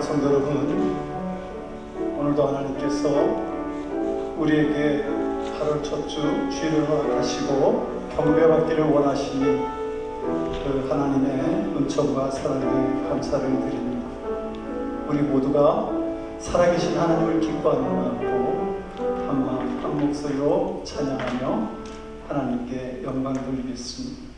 사랑하는 성도 여러분, 오늘도 하나님께서 우리에게 8월 첫 주 주일을 허락하시고 경배받기를 원하시니 그 하나님의 은총과 사랑에 감사를 드립니다. 우리 모두가 살아계신 하나님을 기뻐하는 마음으로 한마음 한 목소리로 찬양하며 하나님께 영광 돌리겠습니다.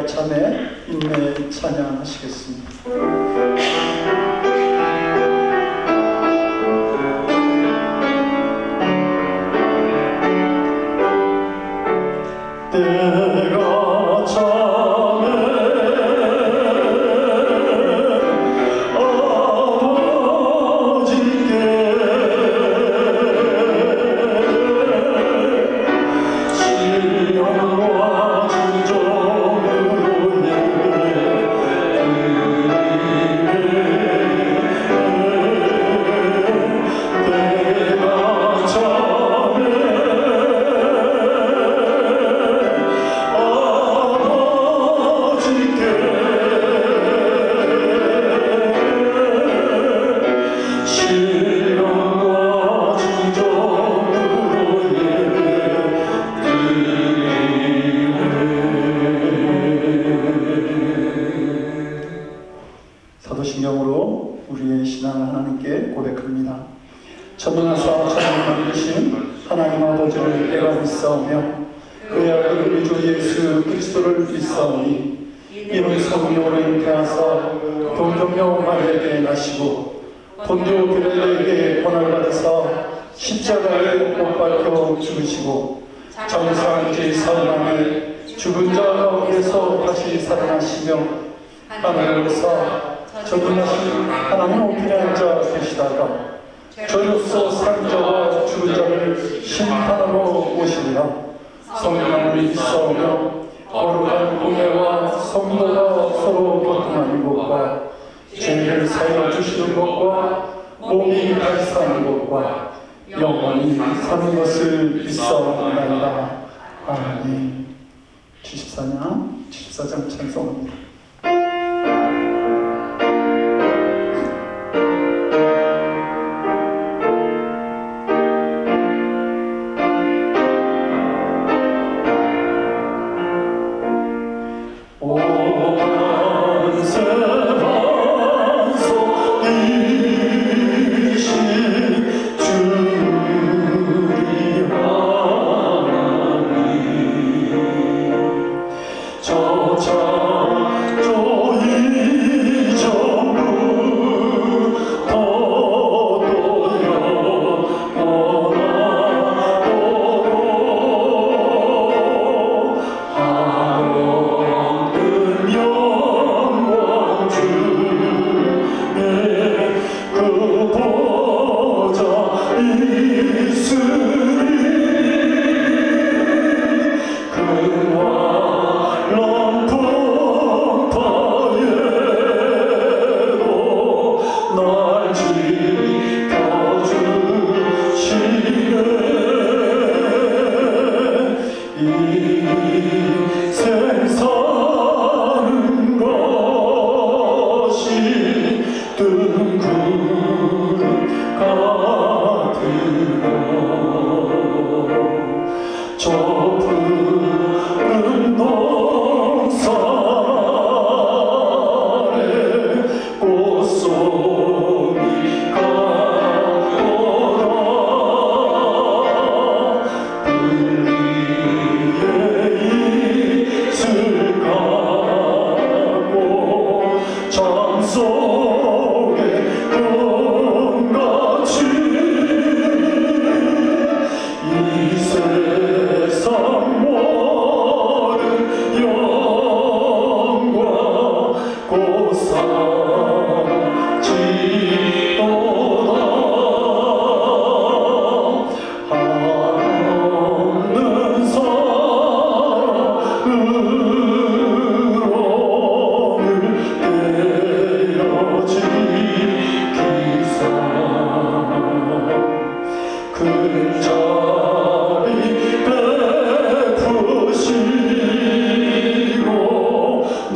합참에 인내 찬양하시겠습니다. 때가 참에 아버지께 신령과 진정으로 때가 참에 사도신경으로 우리의 신앙을 하나님께 고백합니다. 천능하사 천을 만드신 하나님 아버지를 내가 믿사오며 그의 아들 우리 주 예수 그리스도를 믿사오니 이는 성령으로 잉태하사 동정녀 마리아에게 나시고 본디오 빌라도에게 권한을 받으사 십자가에 못 박혀 죽으시고 장사한 지 사흘 만에 죽은 자 가운데서 다시 살아나시며 하늘에서 전능하신 하나님 우편에 앉아 계시다가 저로서 산 자와 죽은 자를 심판하러 오시리라. 성령을 믿사오며 거룩한 공예와 성도가 서로 교통하는 것과 죄를 사여 주시는 것과 몸이 다시 사는 것과 영원히 사는 것을 믿사옵나이다. 아멘. 74장 찬송입니다.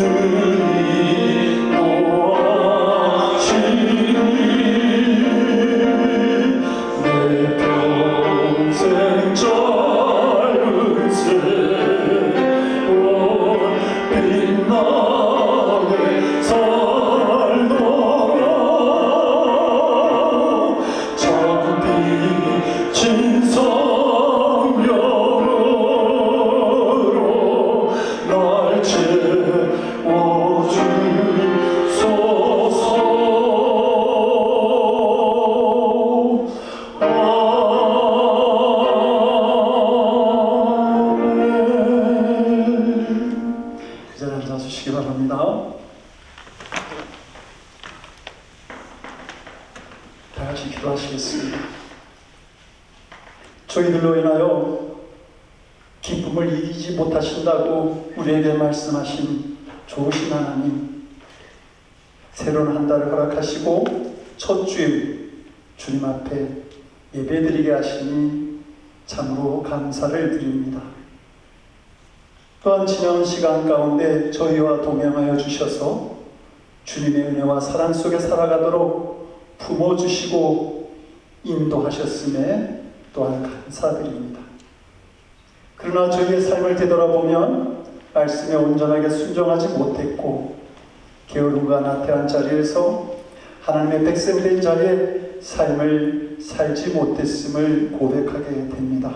능히 같이 기도하시겠습니다. 저희들로 인하여 기쁨을 이기지 못하신다고 우리에게 말씀하신 좋으신 하나님, 새로운 한 달을 허락하시고 첫 주일 주님 앞에 예배드리게 하시니 참으로 감사를 드립니다. 또한 지난 시간 가운데 저희와 동행하여 주셔서 주님의 은혜와 사랑 속에 살아가도록 품어주시고 인도하셨음에 또한 감사드립니다. 그러나 저희의 삶을 되돌아보면 말씀에 온전하게 순종하지 못했고 게으름과 나태한 자리에서 하나님의 백성된 자리에 삶을 살지 못했음을 고백하게 됩니다.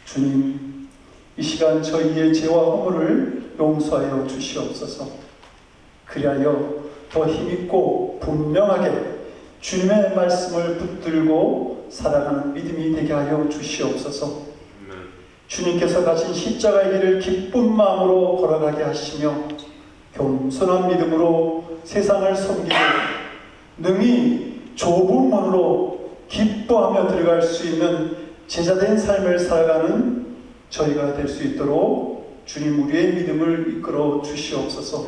주님, 이 시간 저희의 죄와 허물을 용서하여 주시옵소서. 그리하여 더 힘있고 분명하게 주님의 말씀을 붙들고 살아가는 믿음이 되게 하여 주시옵소서. 주님께서 가신 십자가의 길을 기쁜 마음으로 걸어가게 하시며 겸손한 믿음으로 세상을 섬기고 능히 좁은 문으로 기뻐하며 들어갈 수 있는 제자된 삶을 살아가는 저희가 될 수 있도록 주님 우리의 믿음을 이끌어 주시옵소서.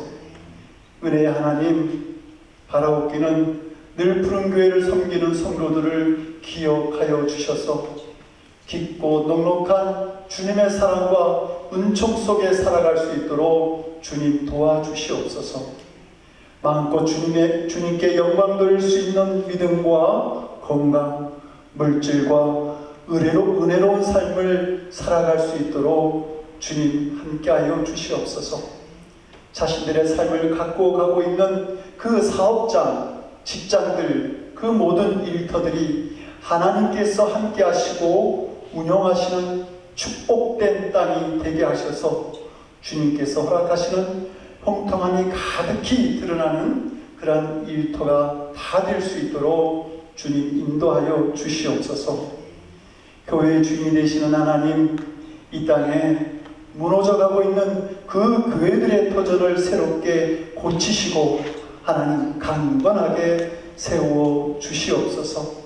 은혜의 하나님, 바라옵기는 늘 푸른 교회를 섬기는 성도들을 기억하여 주셔서 깊고 넉넉한 주님의 사랑과 은총 속에 살아갈 수 있도록 주님 도와주시옵소서. 마음껏 주님께 영광 돌릴 수 있는 믿음과 건강, 물질과 은혜로운 삶을 살아갈 수 있도록 주님 함께하여 주시옵소서. 자신들의 삶을 갖고 가고 있는 그 사업장, 직장들, 그 모든 일터들이 하나님께서 함께 하시고 운영하시는 축복된 땅이 되게 하셔서 주님께서 허락하시는 형통함이 가득히 드러나는 그러한 일터가 다 될 수 있도록 주님 인도하여 주시옵소서. 교회의 주인이 되시는 하나님, 이 땅에 무너져가고 있는 그 교회들의 터전을 새롭게 고치시고 하나님 강건하게 세워 주시옵소서.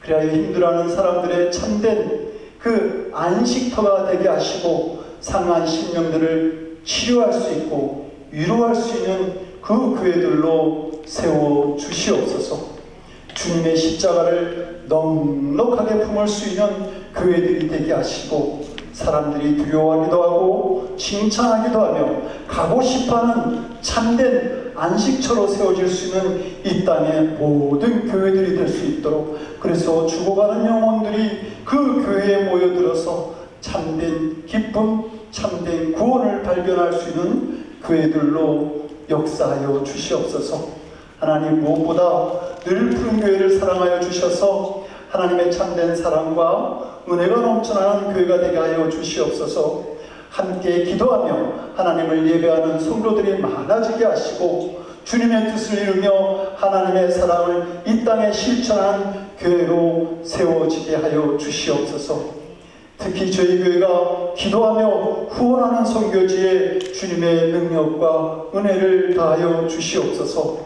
그래야 힘들어하는 사람들의 참된 그 안식터가 되게 하시고 상한 심령들을 치료할 수 있고 위로할 수 있는 그 교회들로 세워 주시옵소서. 주님의 십자가를 넉넉하게 품을 수 있는 교회들이 되게 하시고 사람들이 두려워하기도 하고 칭찬하기도 하며 가고 싶어하는 참된 안식처로 세워질 수 있는 이 땅의 모든 교회들이 될 수 있도록, 그래서 죽어가는 영혼들이 그 교회에 모여들어서 참된 기쁨, 참된 구원을 발견할 수 있는 교회들로 역사하여 주시옵소서. 하나님, 무엇보다 늘 푸른 교회를 사랑하여 주셔서 하나님의 참된 사랑과 은혜가 넘쳐나는 교회가 되게 하여 주시옵소서. 함께 기도하며 하나님을 예배하는 성도들이 많아지게 하시고 주님의 뜻을 이루며 하나님의 사랑을 이 땅에 실천하는 교회로 세워지게 하여 주시옵소서. 특히 저희 교회가 기도하며 후원하는 선교지에 주님의 능력과 은혜를 다하여 주시옵소서.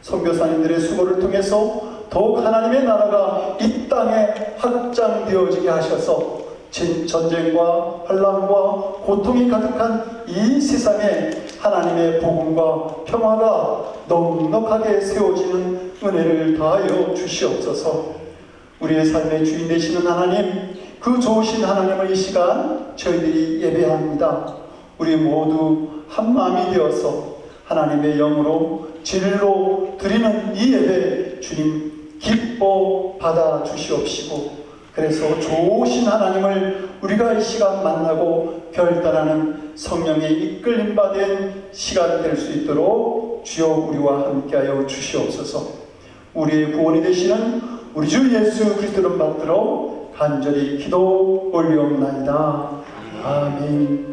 선교사님들의 수고를 통해서 더욱 하나님의 나라가 이 땅에 확장되어지게 하셔서 전쟁과 환난과 고통이 가득한 이 세상에 하나님의 복음과 평화가 넉넉하게 세워지는 은혜를 다하여 주시옵소서. 우리의 삶의 주인 되시는 하나님, 그 좋으신 하나님을 이 시간 저희들이 예배합니다. 우리 모두 한 마음이 되어서 하나님의 영으로 진리로 드리는 이 예배 주님 기뻐 받아 주시옵시고, 그래서 좋으신 하나님을 우리가 이 시간 만나고 결단하는 성령의 이끌림 받은 시간이 될 수 있도록 주여 우리와 함께하여 주시옵소서. 우리의 구원이 되시는 우리 주 예수 그리스도를 받들어 간절히 기도 올리옵나이다. 아멘.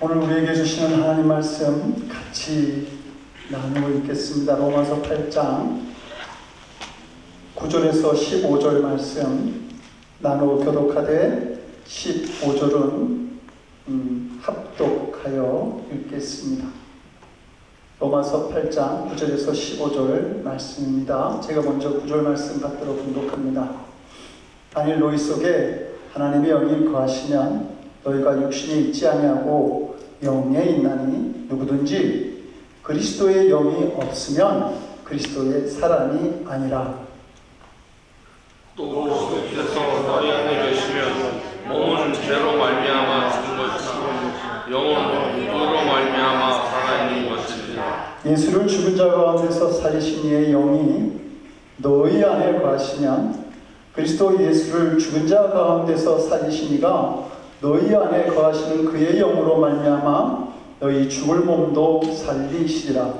오늘 우리에게 주시는 하나님 말씀 같이 나누고 읽겠습니다. 로마서 8장 9절에서 15절 말씀 나누어 교독하되 15절은 합독하여 읽겠습니다. 로마서 8장 9절에서 15절 말씀입니다. 제가 먼저 9절 말씀 받도록 공독합니다. 만일 너희 속에 하나님의 영이 거하시면 너희가 육신이 있지 아니하고 영에 있나니 누구든지 그리스도의 영이 없으면 그리스도의 사람이 아니라. 또 그리스도께서 너희 안에 계시면 몸은 죄로 말미암아 죽은 것이나 영은 의로 말미암아 살아있는 것이니라. 예수를 죽은 자 가운데서 살리신 이의 영이 너희 안에 거하시면 그리스도 예수를 죽은 자 가운데서 살리신 이가 너희 안에 거하시는 그의 영으로 말미암아 너희 죽을 몸도 살리시리라.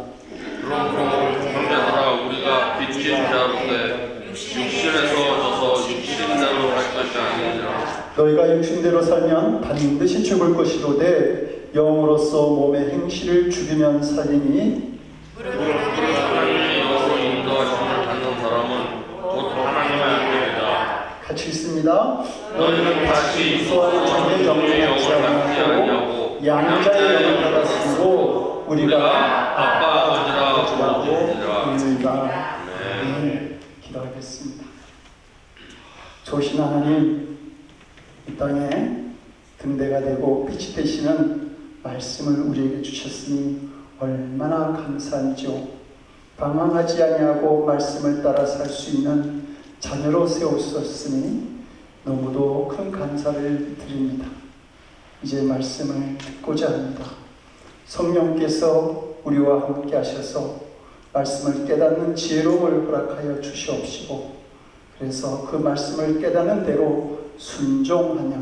그러므로 형제들아 우리가 빚진 자로되 육신에서 져서 육신대로 할 것이 아니니라. 너희가 육신대로 살면 반드시 죽을 것이로되 영으로서 몸의 행실을 죽이면 살리니 하나님의 영으로 인도하심을 받는 사람은 곧 하나님의 아들이다. 같이 읽습니다. 너희는 다시 그리스도와 자기의 영을 갖지 아니하고 양자의 영을 받았으므로 우리가 아빠 아버지라고 부르리라. 기도하겠습니다. 좋으신 하나님, 이 땅에 등대가 되고 빛이 되시는 말씀을 우리에게 주셨으니 얼마나 감사한지요. 방황하지 아니하고 말씀을 따라 살 수 있는 자녀로 세우셨으니 너무도 큰 감사를 드립니다. 이제 말씀을 듣고자 합니다. 성령께서 우리와 함께 하셔서 말씀을 깨닫는 지혜로움을 허락하여 주시옵시고, 그래서 그 말씀을 깨닫는 대로 순종하며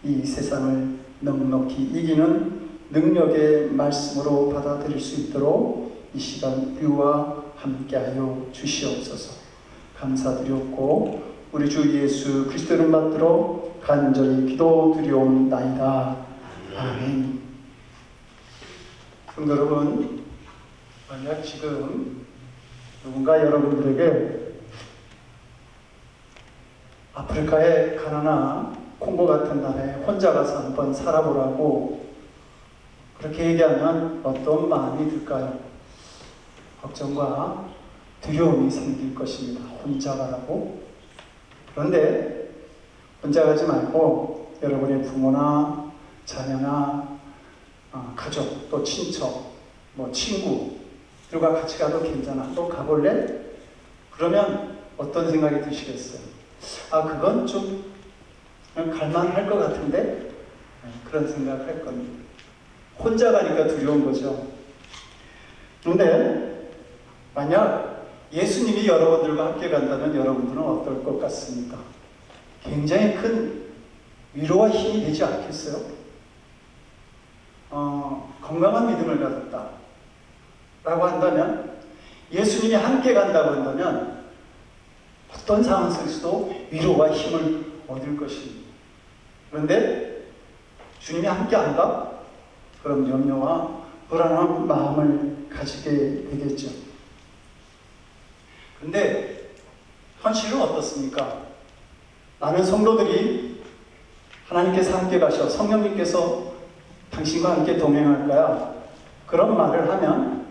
이 세상을 넉넉히 이기는 능력의 말씀으로 받아들일 수 있도록 이 시간 우리와 함께하여 주시옵소서. 감사드렸고 우리 주 예수 그리스도 이름 받들어 간절히 기도드리옵나이다. 아멘. 성도 여러분, 만약 지금 누군가 여러분들에게 아프리카의 가나나 콩고 같은 나라에 혼자 가서 한번 살아보라고 그렇게 얘기하면 어떤 마음이 들까요? 걱정과 두려움이 생길 것입니다. 혼자 가라고. 그런데 혼자 가지 말고 여러분의 부모나 자녀나 가족, 또 친척, 친구들과 같이 가도 괜찮아. 또 가볼래? 그러면 어떤 생각이 드시겠어요? 그건 좀 갈만할 것 같은데? 그런 생각할 겁니다. 혼자 가니까 두려운 거죠. 그런데 만약 예수님이 여러분들과 함께 간다면 여러분들은 어떨 것 같습니까? 굉장히 큰 위로와 힘이 되지 않겠어요? 건강한 믿음을 가졌다 라고 한다면, 예수님이 함께 간다고 한다면 어떤 상황 속에서도 위로와 힘을 얻을 것입니다. 그런데 주님이 함께 한다? 그럼 염려와 불안한 마음을 가지게 되겠죠. 근데 현실은 어떻습니까? 많은 성도들이 하나님께서 함께 가셔, 성령님께서 당신과 함께 동행할까요? 그런 말을 하면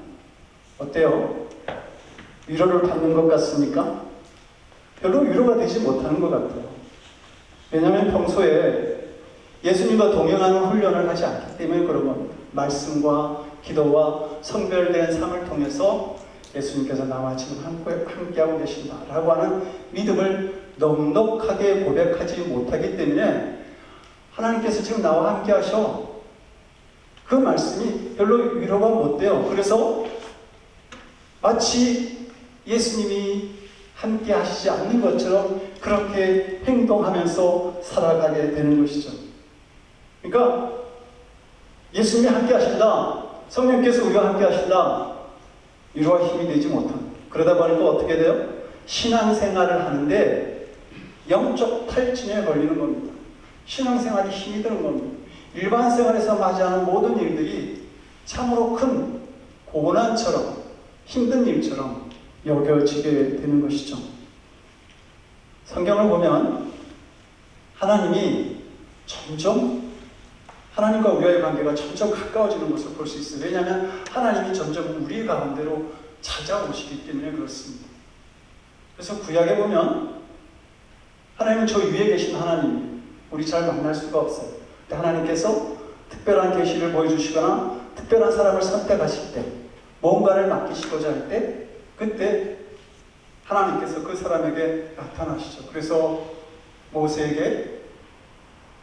어때요? 위로를 받는 것 같습니까? 별로 위로가 되지 못하는 것 같아요. 왜냐하면 평소에 예수님과 동행하는 훈련을 하지 않기 때문에 그런 겁니다. 말씀과 기도와 성별된 삶을 통해서 예수님께서 나와 지금 함께하고 계신다라고 하는 믿음을 넉넉하게 고백하지 못하기 때문에 하나님께서 지금 나와 함께 하셔, 그 말씀이 별로 위로가 못 돼요. 그래서 마치 예수님이 함께 하시지 않는 것처럼 그렇게 행동하면서 살아가게 되는 것이죠. 그러니까 예수님이 함께 하신다, 성령께서 우리와 함께 하신다, 위로와 힘이 되지 못한, 그러다 보니까 어떻게 돼요? 신앙생활을 하는데 영적 탈진에 걸리는 겁니다. 신앙생활이 힘이 드는 겁니다. 일반 생활에서 맞이하는 모든 일들이 참으로 큰 고난처럼 힘든 일처럼 여겨지게 되는 것이죠. 성경을 보면 하나님이 점점 하나님과 우리와의 관계가 점점 가까워지는 것을 볼 수 있어요. 왜냐하면 하나님이 점점 우리 가운데로 찾아오시기 때문에 그렇습니다. 그래서 구약에 보면 하나님은 저 위에 계신 하나님, 우리 잘 만날 수가 없어요. 근데 하나님께서 특별한 계시를 보여주시거나 특별한 사람을 선택하실 때, 뭔가를 맡기시고자 할 때, 그때 하나님께서 그 사람에게 나타나시죠. 그래서 모세에게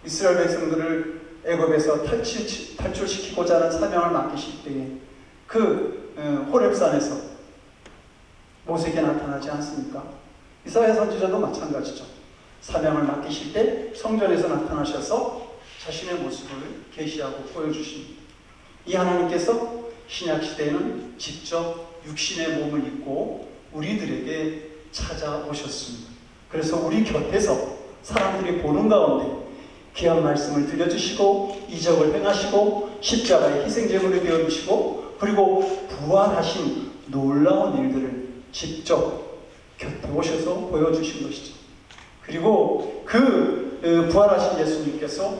이스라엘 백성들을 애굽에서 탈출시키고자 하는 사명을 맡기실 때에 그 호렙산에서 모세에게 나타나지 않습니까? 이사야 선지자도 마찬가지죠. 사명을 맡기실 때 성전에서 나타나셔서 자신의 모습을 계시하고 보여주십니다. 이 하나님께서 신약시대에는 직접 육신의 몸을 입고 우리들에게 찾아오셨습니다. 그래서 우리 곁에서 사람들이 보는 가운데 귀한 말씀을 들려주시고 이적을 행하시고 십자가의 희생제물이 되어주시고 그리고 부활하신 놀라운 일들을 직접 곁에 오셔서 보여주신 것이죠. 그리고 그 부활하신 예수님께서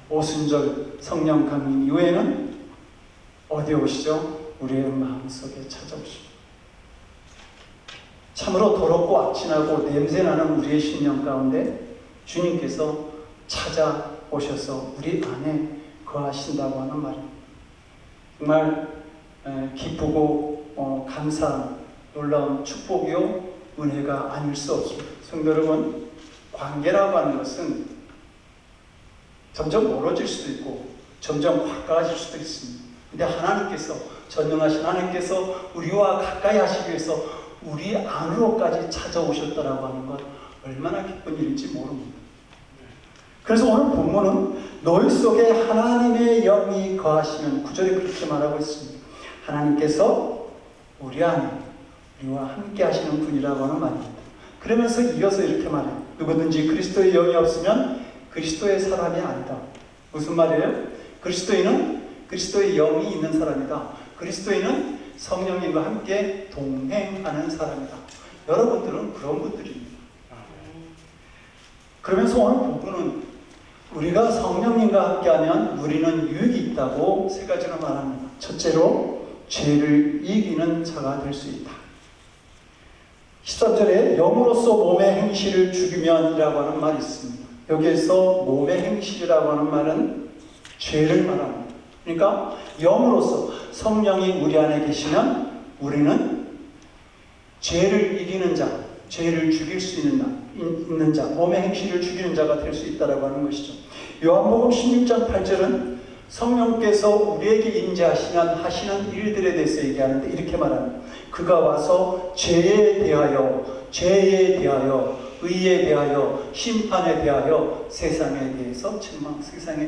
오순절 성령 강림 이후에는 어디에 오시죠? 우리의 마음속에 찾아오십니다. 참으로 더럽고 악진하고 냄새나는 우리의 심령 가운데 주님께서 찾아오셔서 우리 안에 거하신다고 하는 말입니다. 정말 기쁘고 감사한 놀라운 축복이요 은혜가 아닐 수 없습니다. 성도 여러분, 관계라고 하는 것은 점점 멀어질 수도 있고 점점 가까워질 수도 있습니다. 근데 하나님께서, 전능하신 하나님께서 우리와 가까이 하시기 위해서 우리 안으로까지 찾아오셨다라고 하는 것 얼마나 기쁜 일인지 모릅니다. 그래서 오늘 본문은 너희 속에 하나님의 영이 거하시면 9절에 그렇게 말하고 있습니다. 하나님께서 우리 안에 우리와 함께 하시는 분이라고 하는 말입니다. 그러면서 이어서 이렇게 말해요. 누구든지 그리스도의 영이 없으면 그리스도의 사람이 아니다. 무슨 말이에요? 그리스도인은 그리스도의 영이 있는 사람이다. 그리스도인은 성령님과 함께 동행하는 사람이다. 여러분들은 그런 분들입니다. 그러면서 오늘 본문은 우리가 성령님과 함께하면 누리는 유익이 있다고 세 가지로 말합니다. 첫째로 죄를 이기는 자가 될 수 있다. 13절에 영으로서 몸의 행실을 죽이면이라고 하는 말이 있습니다. 여기에서 몸의 행실이라고 하는 말은 죄를 말합니다. 그러니까 영으로서 성령이 우리 안에 계시면 우리는 죄를 이기는 자, 죄를 죽일 수 있는 자, 몸의 행실을 죽이는 자가 될 수 있다고 하는 것이죠. 요한복음 16장 8절은 성령께서 우리에게 임재하시면 하시는 일들에 대해서 얘기하는데 이렇게 말합니다. 그가 와서 죄에 대하여, 의에 대하여, 심판에 대하여 세상에 대해서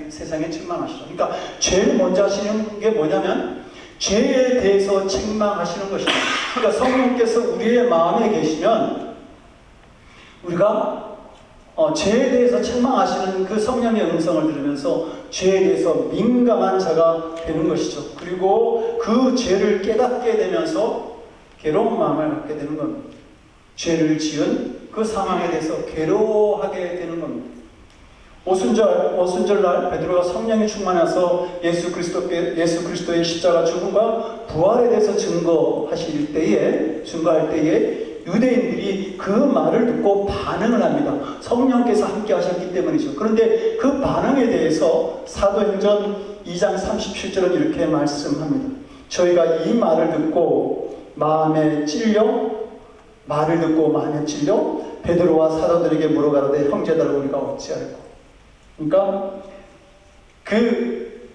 세상에 책망하시라. 그러니까 제일 먼저 하시는 게 뭐냐면 죄에 대해서 책망하시는 것입니다. 그러니까 성령께서 우리의 마음에 계시면 우리가 죄에 대해서 책망하시는 그 성령의 음성을 들으면서 죄에 대해서 민감한 자가 되는 것이죠. 그리고 그 죄를 깨닫게 되면서 괴로운 마음을 갖게 되는 겁니다. 죄를 지은 그 상황에 대해서 괴로워하게 되는 겁니다. 오순절날 베드로가 성령이 충만해서 예수 그리스도의 십자가 죽음과 부활에 대해서 증거할 때에 유대인들이 그 말을 듣고 반응을 합니다. 성령께서 함께 하셨기 때문이죠. 그런데 그 반응에 대해서 사도행전 2장 37절은 이렇게 말씀합니다. 저희가 이 말을 듣고 마음에 찔려 베드로와 사도들에게 물어가로되 형제들아 우리가 어찌할꼬. 그러니까 그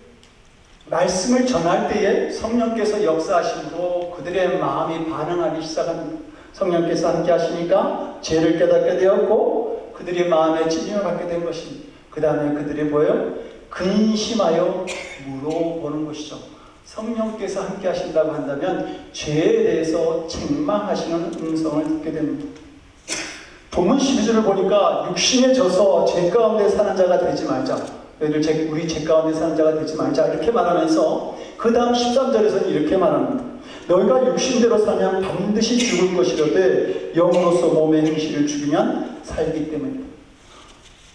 말씀을 전할 때에 성령께서 역사하심으로 그들의 마음이 반응하기 시작합니다. 성령께서 함께 하시니까 죄를 깨닫게 되었고 그들의 마음에 찔림을 받게 된 것입니다. 그 다음에 그들이 뭐예요? 근심하여 물어보는 것이죠. 성령께서 함께 하신다고 한다면 죄에 대해서 책망하시는 음성을 듣게 됩니다. 본문 12절을 보니까 육신에 져서 죄 가운데 사는 자가 되지 말자. 너희들 우리 죄 가운데 사는 자가 되지 말자 이렇게 말하면서 그 다음 13절에서는 이렇게 말합니다. 너희가 육신대로 살면 반드시 죽을 것이로되 영으로서 몸의 행실을 죽이면 살기 때문이다.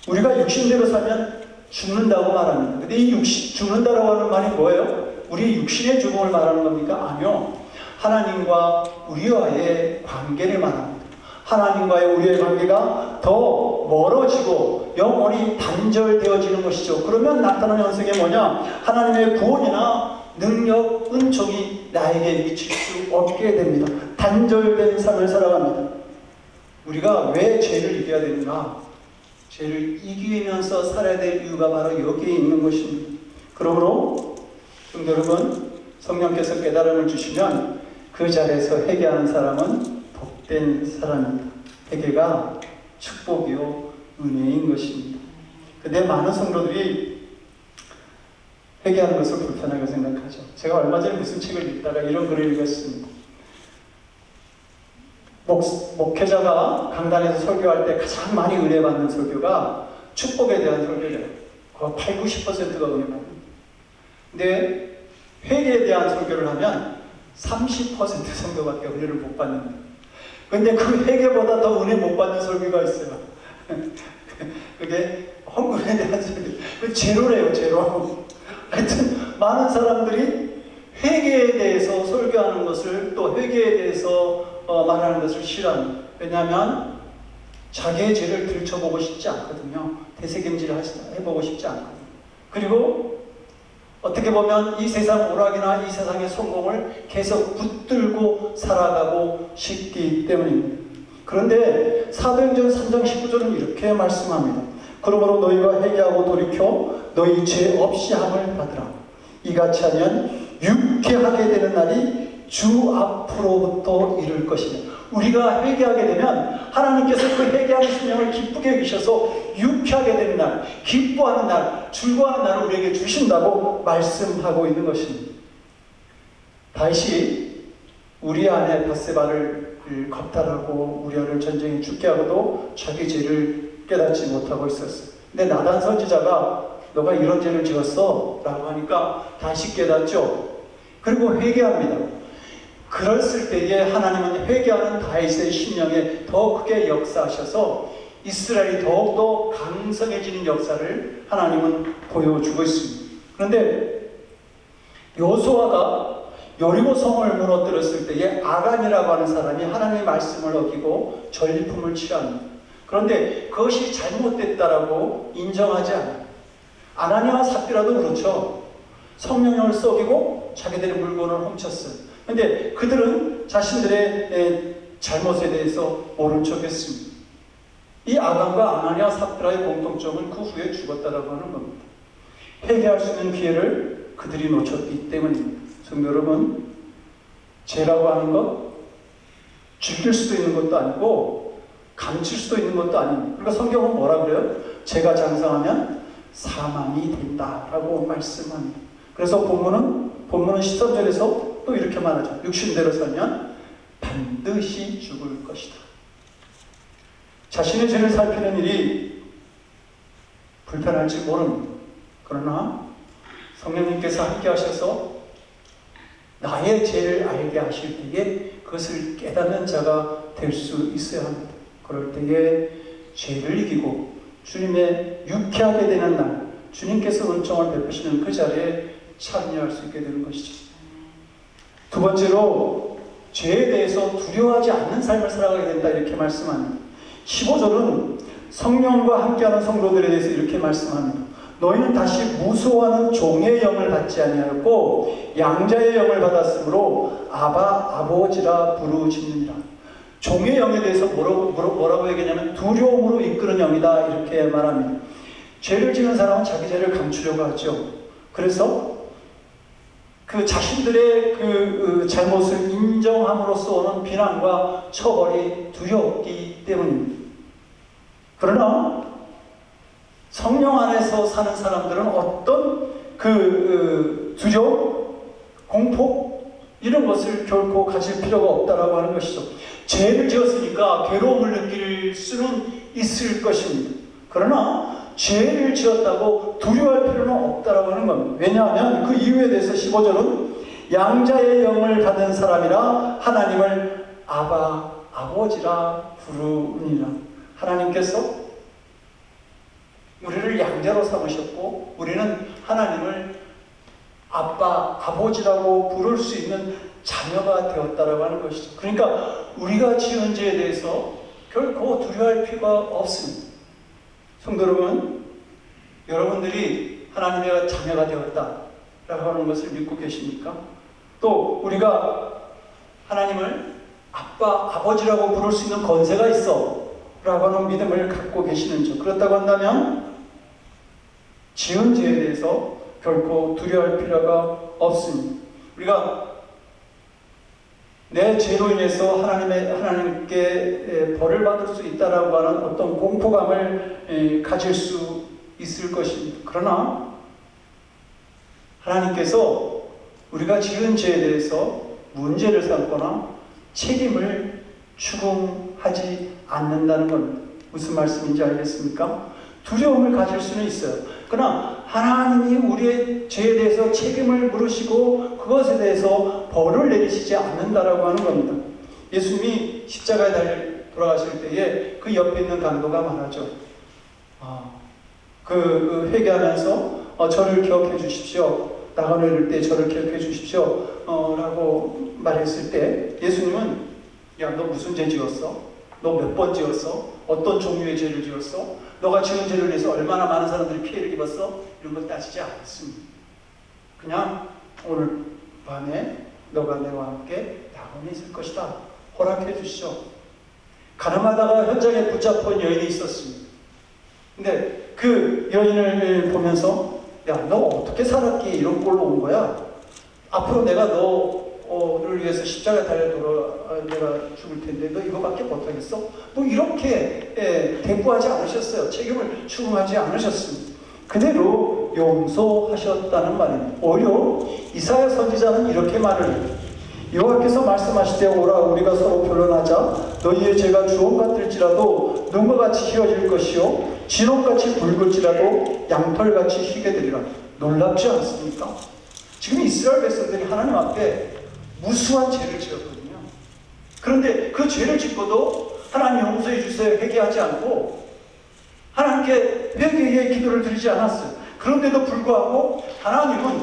우리가 육신대로 살면 죽는다고 말합니다. 근데 이 죽는다라고 하는 말이 뭐예요? 우리 육신의 죽음을 말하는 겁니까? 아니요. 하나님과 우리와의 관계를 말합니다. 하나님과의 우리의 관계가 더 멀어지고 영원히 단절되어지는 것이죠. 그러면 나타나는 현상이 뭐냐? 하나님의 구원이나 능력, 은총이 나에게 미칠 수 없게 됩니다. 단절된 삶을 살아갑니다. 우리가 왜 죄를 이겨야 되는가? 죄를 이기면서 살아야 될 이유가 바로 여기에 있는 것입니다. 그러므로 성도 여러분, 성령께서 깨달음을 주시면 그 자리에서 회개하는 사람은 복된 사람입니다. 회개가 축복이요 은혜인 것입니다. 근데 많은 성도들이 회개하는 것을 불편하게 생각하죠. 제가 얼마 전에 무슨 책을 읽다가 이런 글을 읽었습니다. 목회자가 강단에서 설교할 때 가장 많이 은혜받는 설교가 축복에 대한 설교예요. 거의 80~90%가 은혜받습니다. 근데 회개에 대한 설교를 하면 30% 성도밖에 은혜를 못 받는다. 근데 그 회개보다 더 은혜 못 받는 설교가 있어요. 그게 헌금에 대한 설교. 그 제로래요, 제로. 하여튼 많은 사람들이 회개에 대해서 설교하는 것을 또 회개에 대해서 말하는 것을 싫어합니다. 왜냐하면 자기의 죄를 들춰보고 싶지 않거든요. 되새김질을 해보고 싶지 않거든요. 그리고 어떻게 보면 이 세상 오락이나 이 세상의 성공을 계속 붙들고 살아가고 싶기 때문입니다. 그런데 사도행전 3장 19절은 이렇게 말씀합니다. 그러므로 너희가 회개하고 돌이켜 너희 죄 없이 함을 받으라. 이같이 하면 유쾌하게 되는 날이 주 앞으로부터 이를 것이다. 우리가 회개하게 되면 하나님께서 그 회개하는 심령을 기쁘게 해주셔서 유쾌하게 되는 날, 기뻐하는 날, 즐거워하는 날을 우리에게 주신다고 말씀하고 있는 것입니다. 다시 우리 아내 밧세바를 겁탈하고 우리아를 전쟁에 죽게 하고도 자기 죄를 깨닫지 못하고 있었어요. 근데 나단 선지자가 너가 이런 죄를 지었어 라고 하니까 다시 깨닫죠. 그리고 회개합니다. 그랬을 때에 하나님은 회개하는 다윗의 심령에 더 크게 역사하셔서 이스라엘이 더욱더 강성해지는 역사를 하나님은 보여주고 있습니다. 그런데 여호수아가 여리고 성을 무너뜨렸을 때에 아간이라고 하는 사람이 하나님의 말씀을 어기고 전리품을 취합니다. 그런데 그것이 잘못됐다라고 인정하지 않아요. 아나니아와 삽비라도 그렇죠. 성령을 썩이고 자기들의 물건을 훔쳤어요. 그런데 그들은 자신들의 잘못에 대해서 모른 척했습니다. 이 아간과 아나니아 삽비라의 공통점은 그 후에 죽었다라고 하는 겁니다. 회개할 수 있는 기회를 그들이 놓쳤기 때문입니다. 성도 여러분, 죄라고 하는 것 죽일 수도 있는 것도 아니고 감출 수도 있는 것도 아닙니다. 그러니까 성경은 뭐라 그래요? 죄가 장성하면 사망이 된다라고 말씀합니다. 그래서 본문은 13절에서 또 이렇게 말하죠. 육신대로 살면 반드시 죽을 것이다. 자신의 죄를 살피는 일이 불편할지 모릅니다. 그러나 성령님께서 함께 하셔서 나의 죄를 알게 하실 때에 그것을 깨닫는 자가 될 수 있어야 합니다. 그럴 때에 죄를 이기고 주님의 유쾌하게 되는 날, 주님께서 은총을 베푸시는 그 자리에 참여할 수 있게 되는 것이죠. 두 번째로 죄에 대해서 두려워하지 않는 삶을 살아가게 된다 이렇게 말씀합니다. 15절은 성령과 함께하는 성도들에 대해서 이렇게 말씀합니다. 너희는 다시 무소하는 종의 영을 받지 아니하였고 양자의 영을 받았으므로 아바 아버지라 부르짖느니라. 종의 영에 대해서 뭐라고 얘기하냐면 두려움으로 이끄는 영이다 이렇게 말합니다. 죄를 지은 사람은 자기 죄를 감추려고 하죠. 그래서 그 자신들의 그 잘못을 인정함으로써 오는 비난과 처벌이 두렵기 때문입니다. 그러나 성령 안에서 사는 사람들은 어떤 두려움, 공포 이런 것을 결코 가질 필요가 없다라고 하는 것이죠. 죄를 지었으니까 괴로움을 느낄 수는 있을 것입니다. 그러나 죄를 지었다고 두려워할 필요는 없다라고 하는 겁니다. 왜냐하면 그 이유에 대해서 15절은 양자의 영을 받은 사람이라 하나님을 아바, 아버지라 부르니라. 하나님께서 우리를 양자로 삼으셨고 우리는 하나님을 아빠, 아버지라고 부를 수 있는 자녀가 되었다라고 하는 것이죠. 그러니까 우리가 지은 죄에 대해서 결코 두려워할 필요가 없습니다. 성도 여러분, 여러분들이 하나님의 자녀가 되었다라고 하는 것을 믿고 계십니까? 또 우리가 하나님을 아빠, 아버지라고 부를 수 있는 권세가 있어 라고 하는 믿음을 갖고 계시는지, 그렇다고 한다면 지은 죄에 대해서 결코 두려워할 필요가 없습니다. 우리가 내 죄로 인해서 하나님께 벌을 받을 수 있다라고 하는 어떤 공포감을 가질 수 있을 것입니다. 그러나 하나님께서 우리가 지은 죄에 대해서 문제를 삼거나 책임을 추궁하지 않는다는 건 무슨 말씀인지 알겠습니까? 두려움을 가질 수는 있어요. 그러나 하나님이 우리의 죄에 대해서 책임을 물으시고 그것에 대해서 벌을 내리시지 않는다라고 하는 겁니다. 예수님이 십자가에 달려 돌아가실 때에 그 옆에 있는 강도가 말하죠. 회개하면서 저를 기억해 주십시오. 나가 내릴 때 저를 기억해 주십시오. 라고 말했을 때 예수님은 야, 너 무슨 죄 지었어? 너 몇 번 지었어? 어떤 종류의 죄를 지었어? 너가 지은 죄를 위해서 얼마나 많은 사람들이 피해를 입었어? 이런 걸 따지지 않았습니다. 그냥 오늘 밤에 너가 내와 함께 낙원에 있을 것이다. 허락해 주시죠. 가늠하다가 현장에 붙잡힌 여인이 있었습니다. 근데 그 여인을 보면서 야, 너 어떻게 살았기에 이런 꼴로 온 거야? 앞으로 내가 너를 위해서 십자가에 달려 내가 죽을 텐데 너 이거밖에 못하겠어? 뭐 이렇게 대꾸하지 않으셨어요. 책임을 추궁하지 않으셨습니다. 그대로 용서하셨다는 말입니다. 오히려 이사야 선지자는 이렇게 말을 해요. 여호와께서 말씀하시되 오라 우리가 서로 변론하자. 너희의 죄가 주홍 같을지라도 눈과 같이 희어질 것이요 진홍같이 붉을지라도 양털같이 희게 되리라. 놀랍지 않습니까? 지금 이스라엘 백성들이 하나님 앞에 무수한 죄를 지었거든요. 그런데 그 죄를 짓고도 하나님 용서해 주세요 회개하지 않고 하나님께 회개의 기도를 드리지 않았어요. 그런데도 불구하고 하나님은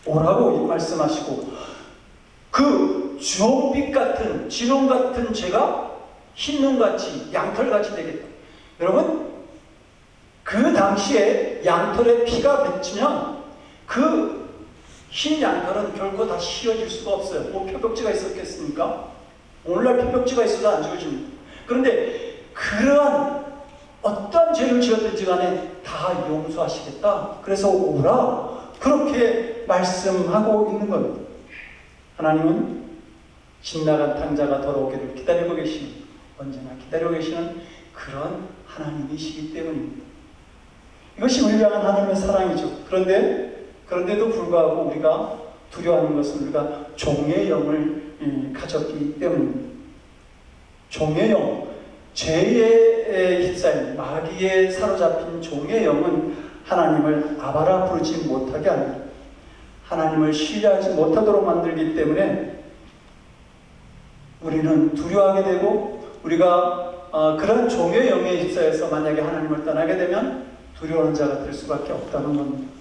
오라고 말씀하시고 그 주홍빛 같은 진홍 같은 죄가 흰눈같이 양털같이 되겠다. 여러분, 그 당시에 양털에 피가 맺히면 그 흰 양털은 결코 다시 휘어질 수가 없어요. 뭐 표벽지가 있었겠습니까? 오늘날 표벽지가 있어도 안 지워집니다. 그런데 그러한 어떤 죄를 지었든지 간에 다 용서하시겠다. 그래서 오라. 그렇게 말씀하고 있는 겁니다. 하나님은 신나간 탕자가 돌아오기를 기다리고 계시는, 언제나 기다리고 계시는 그런 하나님이시기 때문입니다. 이것이 우리를 향한 하나님의 사랑이죠. 그런데도 불구하고 우리가 두려워하는 것은 우리가 종의 영을 가졌기 때문입니다. 종의 영, 죄에 휩싸인 마귀에 사로잡힌 종의 영은 하나님을 아바라 부르지 못하게 합니다. 하나님을 신뢰하지 못하도록 만들기 때문에 우리는 두려워하게 되고 우리가 그런 종의 영에 휩싸여서 만약에 하나님을 떠나게 되면 두려워하는 자가 될 수밖에 없다는 겁니다.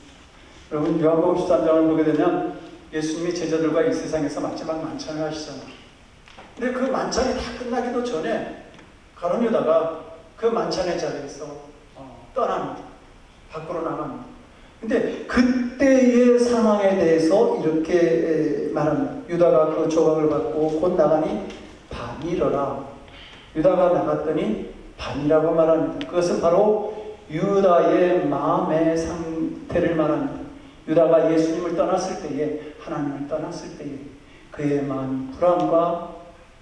여러분, 요한복음 13장을 보게 되면 예수님이 제자들과 이 세상에서 마지막 만찬을 하시잖아요. 근데 그 만찬이 다 끝나기도 전에 가룟 유다가 그 만찬의 자리에서 떠납니다. 밖으로 나갑니다. 근데 그때의 상황에 대해서 이렇게 말합니다. 유다가 그 조각을 받고 곧 나가니 밤이러라. 유다가 나갔더니 밤이라고 말합니다. 그것은 바로 유다의 마음의 상태를 말합니다. 유다가 예수님을 떠났을 때에, 하나님을 떠났을 때에 그의 마음 불안과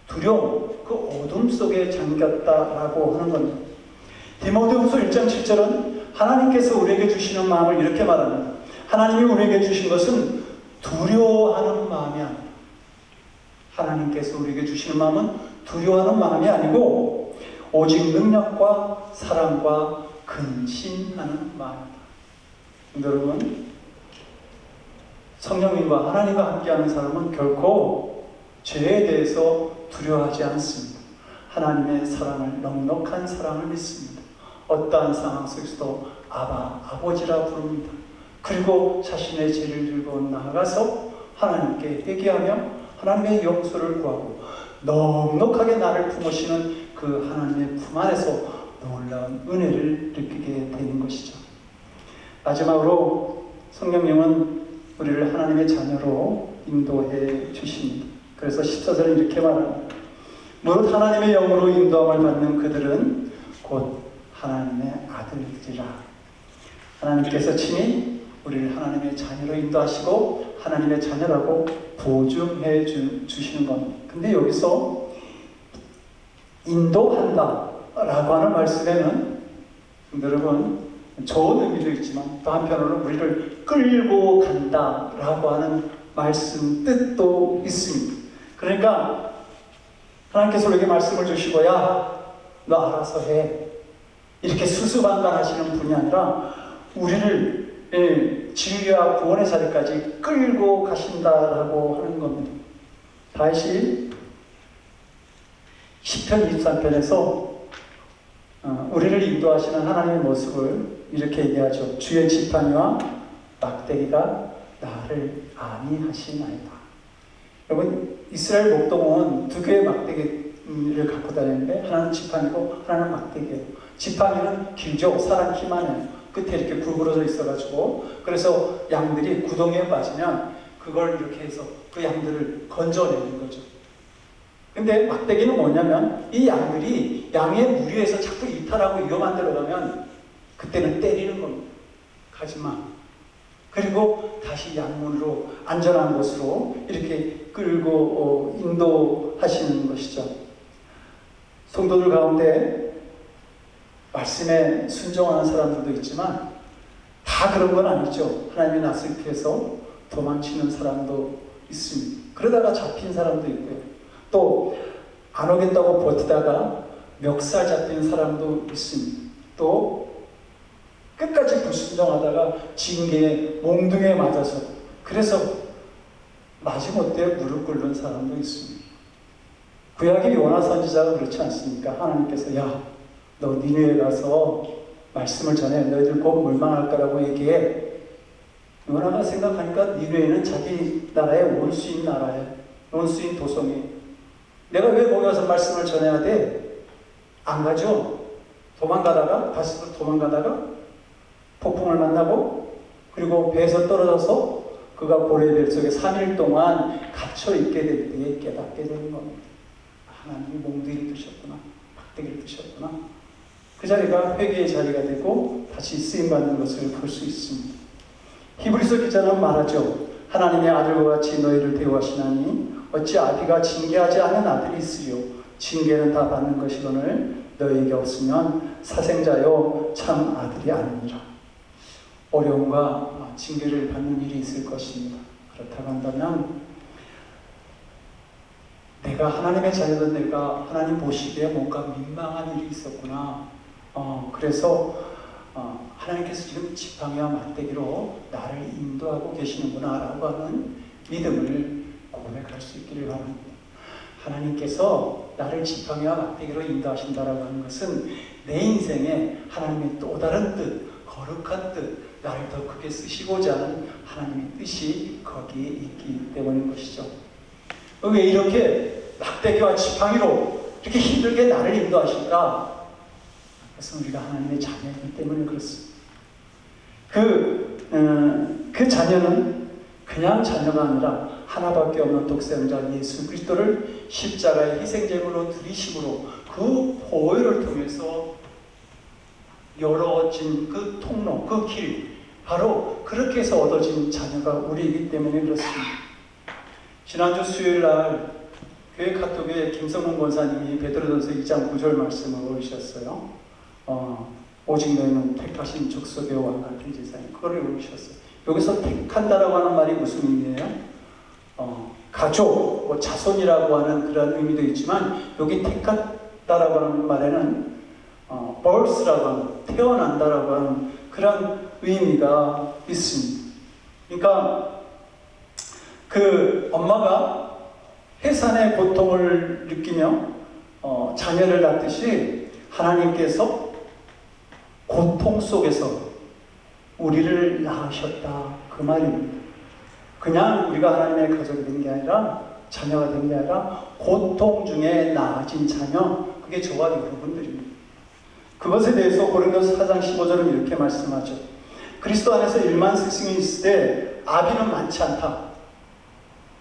두려움, 그 어둠 속에 잠겼다라고 하는 겁니다. 디모데후서 1장 7절은 하나님께서 우리에게 주시는 마음을 이렇게 말합니다. 하나님이 우리에게 주신 것은 두려워하는 마음이 아니다. 하나님께서 우리에게 주시는 마음은 두려워하는 마음이 아니고 오직 능력과 사랑과 근신하는 마음이다. 여러분, 성령님과 하나님과 함께하는 사람은 결코 죄에 대해서 두려워하지 않습니다. 하나님의 사랑을, 넉넉한 사랑을 믿습니다. 어떠한 상황 속에서도 아바, 아버지라 부릅니다. 그리고 자신의 죄를 들고 나아가서 하나님께 회개하며 하나님의 용서를 구하고 넉넉하게 나를 품으시는 그 하나님의 품 안에서 놀라운 은혜를 느끼게 되는 것이죠. 마지막으로 성령님은 우리를 하나님의 자녀로 인도해 주십니다. 그래서 14절은 이렇게 말합니다. 무릇 하나님의 영으로 인도함을 받는 그들은 곧 하나님의 아들들이라. 하나님께서 친히 우리를 하나님의 자녀로 인도하시고 하나님의 자녀라고 보증해 주시는 겁니다. 근데 여기서 인도한다 라고 하는 말씀에는 여러분 좋은 의미도 있지만 또 한편으로는 우리를 끌고 간다 라고 하는 말씀 뜻도 있습니다. 그러니까 하나님께서 우리에게 말씀을 주시고 야, 너 알아서 해 이렇게 수수방관하시는 분이 아니라 우리를 진리와 구원의 자리까지 끌고 가신다라고 하는 겁니다. 다시 시편 23편에서 우리를 인도하시는 하나님의 모습을 이렇게 얘기하죠. 주의 지팡이와 막대기가 나를 안위하시나이다. 여러분, 이스라엘 목동은 두 개의 막대기를 갖고 다니는데 하나는 지팡이고 하나는 막대기예요. 지팡이는 길죠. 사람 힘만 해요. 끝에 이렇게 굵어져 있어가지고 그래서 양들이 구덩이에 빠지면 그걸 이렇게 해서 그 양들을 건져내는 거죠. 근데 막대기는 뭐냐면 이 양들이 양의 무리에서 자꾸 이탈하고 위험한 데로 가면 그때는 때리는 겁니다. 가지마. 그리고 다시 양문으로 안전한 곳으로 이렇게 끌고 인도하시는 것이죠. 성도들 가운데 말씀에 순종하는 사람들도 있지만 다 그런 건 아니죠. 하나님의 낯을 피해서 도망치는 사람도 있습니다. 그러다가 잡힌 사람도 있고요. 또 안 오겠다고 버티다가 멱살 잡힌 사람도 있습니다. 또 끝까지 불순종하다가 징계에 몽둥이에 맞아서 그래서 마지못해 무릎 꿇는 사람도 있습니다. 구약의 요나 선지자가 그렇지 않습니까? 하나님께서 야, 너 니느웨에 가서 말씀을 전해. 너희들 곧 멸망할 거라고 얘기해. 요나가 생각하니까 니느웨는 자기 나라의 원수인 나라에 원수인 도성에 내가 왜 거기 가서 말씀을 전해야 돼? 안 가죠. 도망가다가 다시 도망가다가 폭풍을 만나고 그리고 배에서 떨어져서 그가 고레벨 속에 3일 동안 갇혀있게 될 때에 깨닫게 되는 겁니다. 하나님이 몽둥이를 드셨구나. 막대기를 드셨구나. 그 자리가 회개의 자리가 되고 다시 쓰임받는 것을 볼 수 있습니다. 히브리서 기자는 말하죠. 하나님의 아들과 같이 너희를 대우하시나니 어찌 아비가 징계하지 않은 아들이 있으리요. 징계는 다 받는 것이거늘 너희에게 없으면 사생자요 참 아들이 아니니라. 어려움과 징계를 받는 일이 있을 것입니다. 그렇다고 한다면 내가 하나님의 자녀던 내가 하나님 보시기에 뭔가 민망한 일이 있었구나. 그래서 하나님께서 지금 지팡이와 막대기로 나를 인도하고 계시는구나 라고 하는 믿음을 고백할 수 있기를 바랍니다. 하나님께서 나를 지팡이와 막대기로 인도하신다라고 하는 것은 내 인생에 하나님의 또 다른 뜻, 거룩한 뜻, 나를 더 크게 쓰시고자 하는 하나님의 뜻이 거기에 있기 때문인 것이죠. 왜 이렇게 막대기와 지팡이로 이렇게 힘들게 나를 인도하실까? 그것은 우리가 하나님의 자녀이기 때문에 그렇습니다. 그 자녀는 그냥 자녀가 아니라 하나밖에 없는 독생자 예수 그리스도를 십자가의 희생제물로 드리심으로 그 보혈을 통해서 열어진 그 통로, 그 길, 바로 그렇게 해서 얻어진 자녀가 우리이기 때문에 그렇습니다. 지난주 수요일날 교회 카톡에 김성문 권사님이 베드로전서 2장 9절 말씀을 올리셨어요. 오직 너희는 택하신 족속의 왕 같은 제사님, 그거를 올리셨어요. 여기서 택한다라고 하는 말이 무슨 의미예요? 가족, 자손이라고 하는 그런 의미도 있지만 여기 택한다라고 하는 말에는 birth라고 하는 태어난다라고 하는 그런 의미가 있습니다. 그러니까 그 엄마가 해산의 고통을 느끼며 자녀를 낳듯이 하나님께서 고통 속에서 우리를 낳으셨다, 그 말입니다. 그냥 우리가 하나님의 가족이 된 게 아니라, 자녀가 된 게 아니라 고통 중에 낳아진 자녀, 그게 저와 여러분들입니다. 그것에 대해서 고린도서 4장 15절은 이렇게 말씀하죠. 그리스도 안에서 1만 스승이 있을 때 아비는 많지 않다.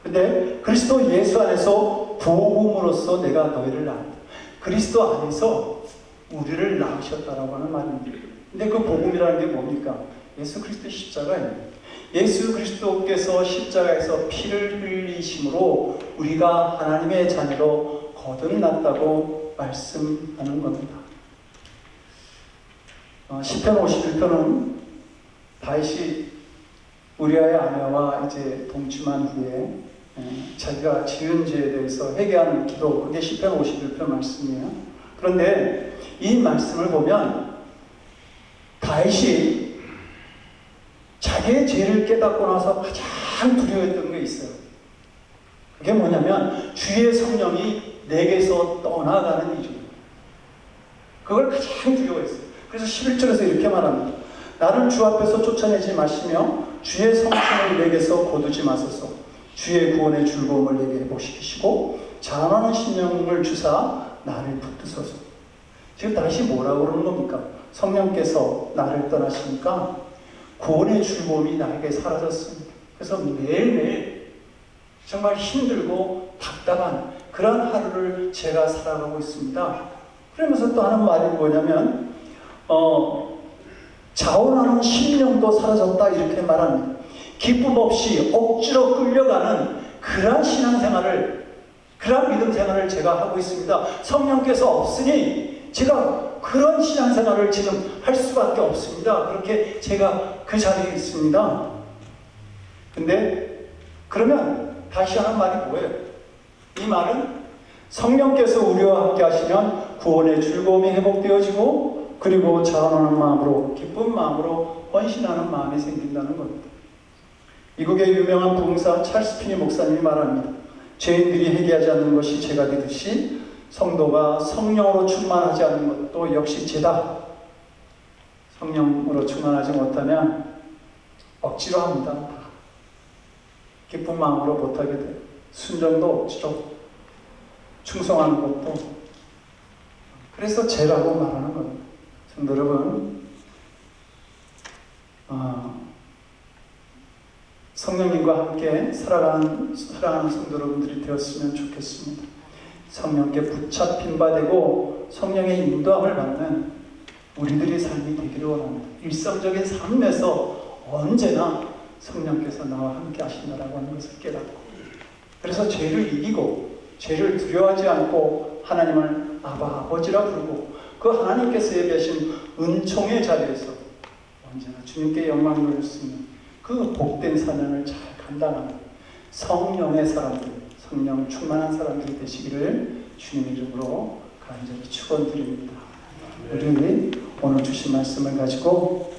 근데 그리스도 예수 안에서 복음으로써 내가 너희를 낳았다. 그리스도 안에서 우리를 낳으셨다라고 하는 말입니다. 근데 그 복음이라는 게 뭡니까? 예수 그리스도의 십자가입니다. 예수 그리스도께서 십자가에서 피를 흘리심으로 우리가 하나님의 자녀로 거듭났다고 말씀하는 겁니다. 시편 51편은 다윗이 우리아의 아내와 이제 동침한 후에 자기가 지은 죄에 대해서 회개하는 기도, 그게 시편 51편 말씀이에요. 그런데 이 말씀을 보면 다윗이 자기의 죄를 깨닫고 나서 가장 두려워했던 게 있어요. 그게 뭐냐면 주의 성령이 내게서 떠나가는 일입니다. 그걸 가장 두려워했어요. 그래서 11절에서 이렇게 말합니다. 나를 주 앞에서 쫓아내지 마시며 주의 성신을 내게서 거두지 마소서. 주의 구원의 즐거움을 내게 회복시키시고 자원하는 심령을 주사 나를 붙드소서. 지금 다시 뭐라고 그러는 겁니까? 성령께서 나를 떠나시니까 구원의 즐거움이 나에게 사라졌습니다. 그래서 매일매일 정말 힘들고 답답한 그런 하루를 제가 살아가고 있습니다. 그러면서 또 하는 말이 뭐냐면 자원하는 심령도 사라졌다, 이렇게 말합니다. 기쁨 없이 억지로 끌려가는 그러한 신앙생활을, 그러한 믿음생활을 제가 하고 있습니다. 성령께서 없으니 제가 그런 신앙생활을 지금 할 수밖에 없습니다. 그렇게 제가 그 자리에 있습니다. 근데 그러면 다시 하는 말이 뭐예요? 이 말은 성령께서 우리와 함께 하시면 구원의 즐거움이 회복되어지고 그리고 자원하는 마음으로, 기쁜 마음으로 헌신하는 마음이 생긴다는 겁니다. 미국의 유명한 부흥사 찰스 피니 목사님이 말합니다. 죄인들이 회개하지 않는 것이 죄가 되듯이 성도가 성령으로 충만하지 않는 것도 역시 죄다. 성령으로 충만하지 못하면 억지로 합니다. 기쁜 마음으로 못하게 돼요. 순종도 억지로, 충성하는 것도. 그래서 죄라고 말하는 겁니다. 성도 여러분, 성령님과 함께 살아가는 성도 여러분들이 되었으면 좋겠습니다. 성령께 붙잡힌 바 되고 성령의 인도함을 받는 우리들의 삶이 되기를 원합니다. 일상적인 삶에서 언제나 성령께서 나와 함께 하신다라고 하는 것을 깨닫고, 그래서 죄를 이기고 죄를 두려워하지 않고 하나님을 아버지라 부르고 그 하나님께서 예비하신 은총의 자리에서 언제나 주님께 영광 돌릴 수 있는 그 복된 사명을 잘 감당하는 성령의 사람들, 성령 충만한 사람들이 되시기를 주님 이름으로 간절히 축원드립니다. 우리 오늘 주신 말씀을 가지고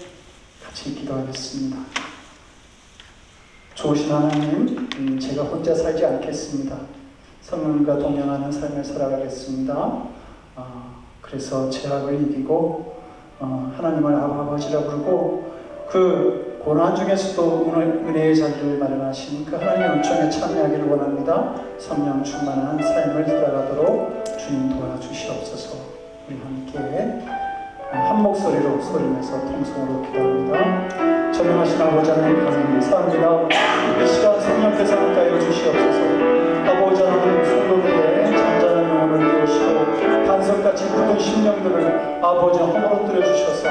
같이 기도하겠습니다. 좋으신 하나님, 제가 혼자 살지 않겠습니다. 성령과 동행하는 삶을 살아가겠습니다. 그래서 죄악을 이기고 하나님을 아버지라 부르고 그 고난 중에서도 은혜의 자리를 마련하신 그 하나님의 은총에 참여하기를 원합니다. 성령 충만한 삶을 살아가도록 주님 도와주시옵소서. 우리 함께 한 목소리로 소리내서 통성으로 기도합니다. 전능하신 아버지 하나님 감사합니다. 이 시간 성령께서 함께하여 주시옵소서. 아버지 하나님 성도들의 잠자는 영혼을 깨우시고 반석같이 굳은 심령들을 아버지 허물어뜨려 주셔서